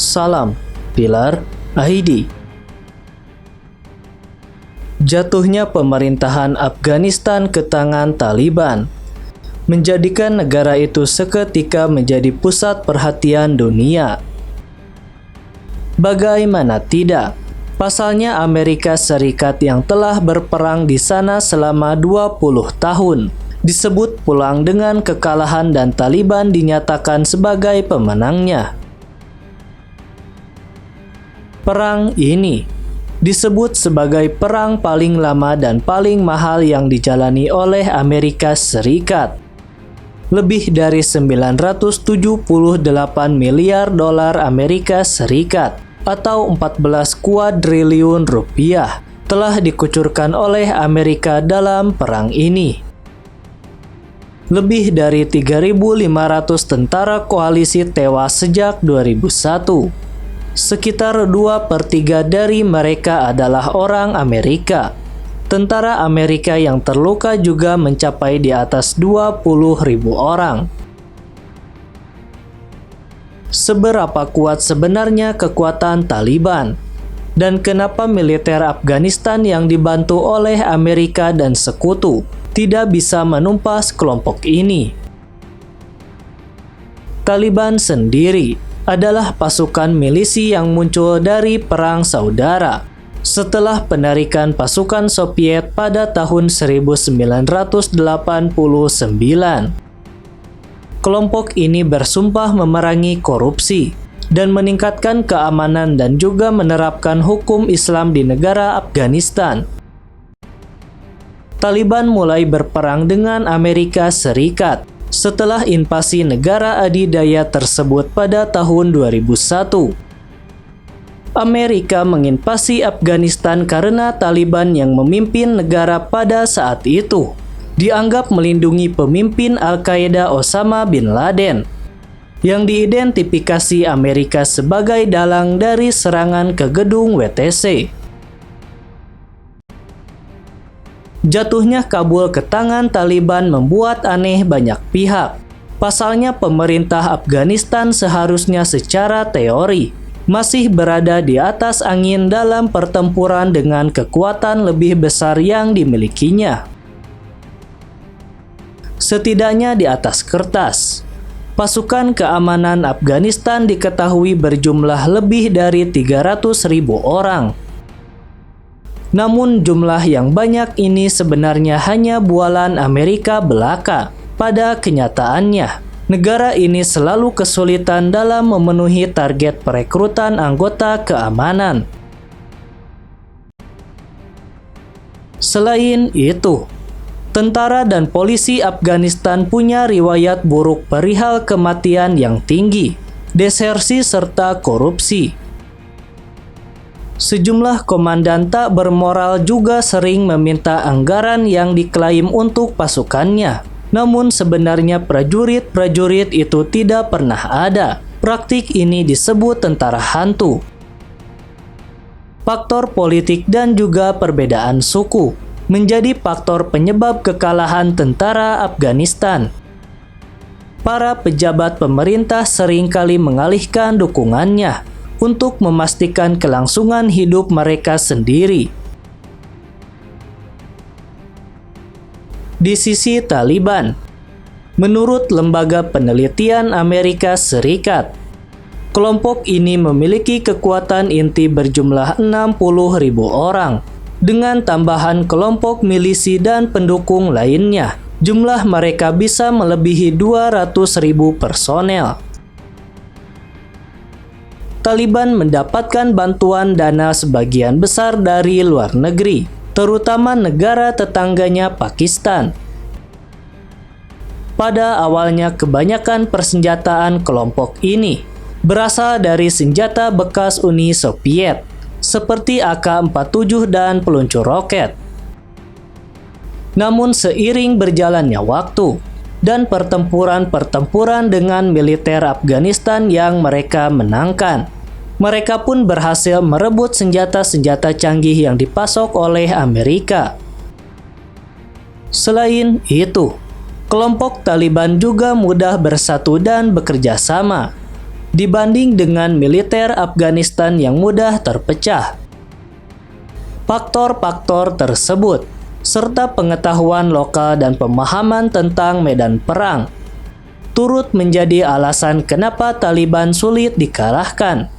Salam, Pilar Aidi. Jatuhnya pemerintahan Afghanistan ke tangan Taliban menjadikan negara itu seketika menjadi pusat perhatian dunia. Bagaimana tidak? Pasalnya Amerika Serikat yang telah berperang di sana selama 20 tahun disebut pulang dengan kekalahan dan Taliban dinyatakan sebagai pemenangnya. Perang ini disebut sebagai perang paling lama dan paling mahal yang dijalani oleh Amerika Serikat. Lebih dari 978 miliar dolar Amerika Serikat atau 14 kuadriliun rupiah telah dikucurkan oleh Amerika dalam perang ini. Lebih dari 3.500 tentara koalisi tewas sejak 2001. Sekitar 2/3 dari mereka adalah orang Amerika. Tentara Amerika yang terluka juga mencapai di atas 20.000 orang. Seberapa kuat sebenarnya kekuatan Taliban? Dan kenapa militer Afghanistan yang dibantu oleh Amerika dan sekutu tidak bisa menumpas kelompok ini? Taliban sendiri adalah pasukan milisi yang muncul dari Perang Saudara setelah penarikan pasukan Soviet pada tahun 1989. Kelompok ini bersumpah memerangi korupsi dan meningkatkan keamanan dan juga menerapkan hukum Islam di negara Afghanistan. Taliban mulai berperang dengan Amerika Serikat setelah invasi negara adidaya tersebut pada tahun 2001. Amerika menginvasi Afghanistan karena Taliban yang memimpin negara pada saat itu dianggap melindungi pemimpin Al-Qaeda Osama bin Laden yang diidentifikasi Amerika sebagai dalang dari serangan ke gedung WTC. Jatuhnya Kabul ke tangan Taliban membuat aneh banyak pihak. Pasalnya pemerintah Afghanistan seharusnya secara teori masih berada di atas angin dalam pertempuran dengan kekuatan lebih besar yang dimilikinya. Setidaknya di atas kertas, pasukan keamanan Afghanistan diketahui berjumlah lebih dari 300.000 orang. Namun jumlah yang banyak ini sebenarnya hanya bualan Amerika belaka. Pada kenyataannya, negara ini selalu kesulitan dalam memenuhi target perekrutan anggota keamanan. Selain itu, tentara dan polisi Afghanistan punya riwayat buruk perihal kematian yang tinggi, desersi serta korupsi. Sejumlah komandan tak bermoral juga sering meminta anggaran yang diklaim untuk pasukannya. Namun sebenarnya prajurit-prajurit itu tidak pernah ada. Praktik ini disebut tentara hantu. Faktor politik dan juga perbedaan suku menjadi faktor penyebab kekalahan tentara Afghanistan. Para pejabat pemerintah seringkali mengalihkan dukungannya untuk memastikan kelangsungan hidup mereka sendiri. Di sisi Taliban, menurut lembaga penelitian Amerika Serikat, kelompok ini memiliki kekuatan inti berjumlah 60.000 orang. Dengan tambahan kelompok milisi dan pendukung lainnya, jumlah mereka bisa melebihi 200.000 personel. Taliban mendapatkan bantuan dana sebagian besar dari luar negeri, terutama negara tetangganya Pakistan. Pada awalnya kebanyakan persenjataan kelompok ini berasal dari senjata bekas Uni Soviet, seperti AK-47 dan peluncur roket. Namun seiring berjalannya waktu dan pertempuran-pertempuran dengan militer Afghanistan yang mereka menangkan, mereka pun berhasil merebut senjata-senjata canggih yang dipasok oleh Amerika. Selain itu, kelompok Taliban juga mudah bersatu dan bekerja sama. dibanding dengan militer Afghanistan yang mudah terpecah. Faktor-faktor tersebut, serta pengetahuan lokal dan pemahaman tentang medan perang, turut menjadi alasan kenapa Taliban sulit dikalahkan.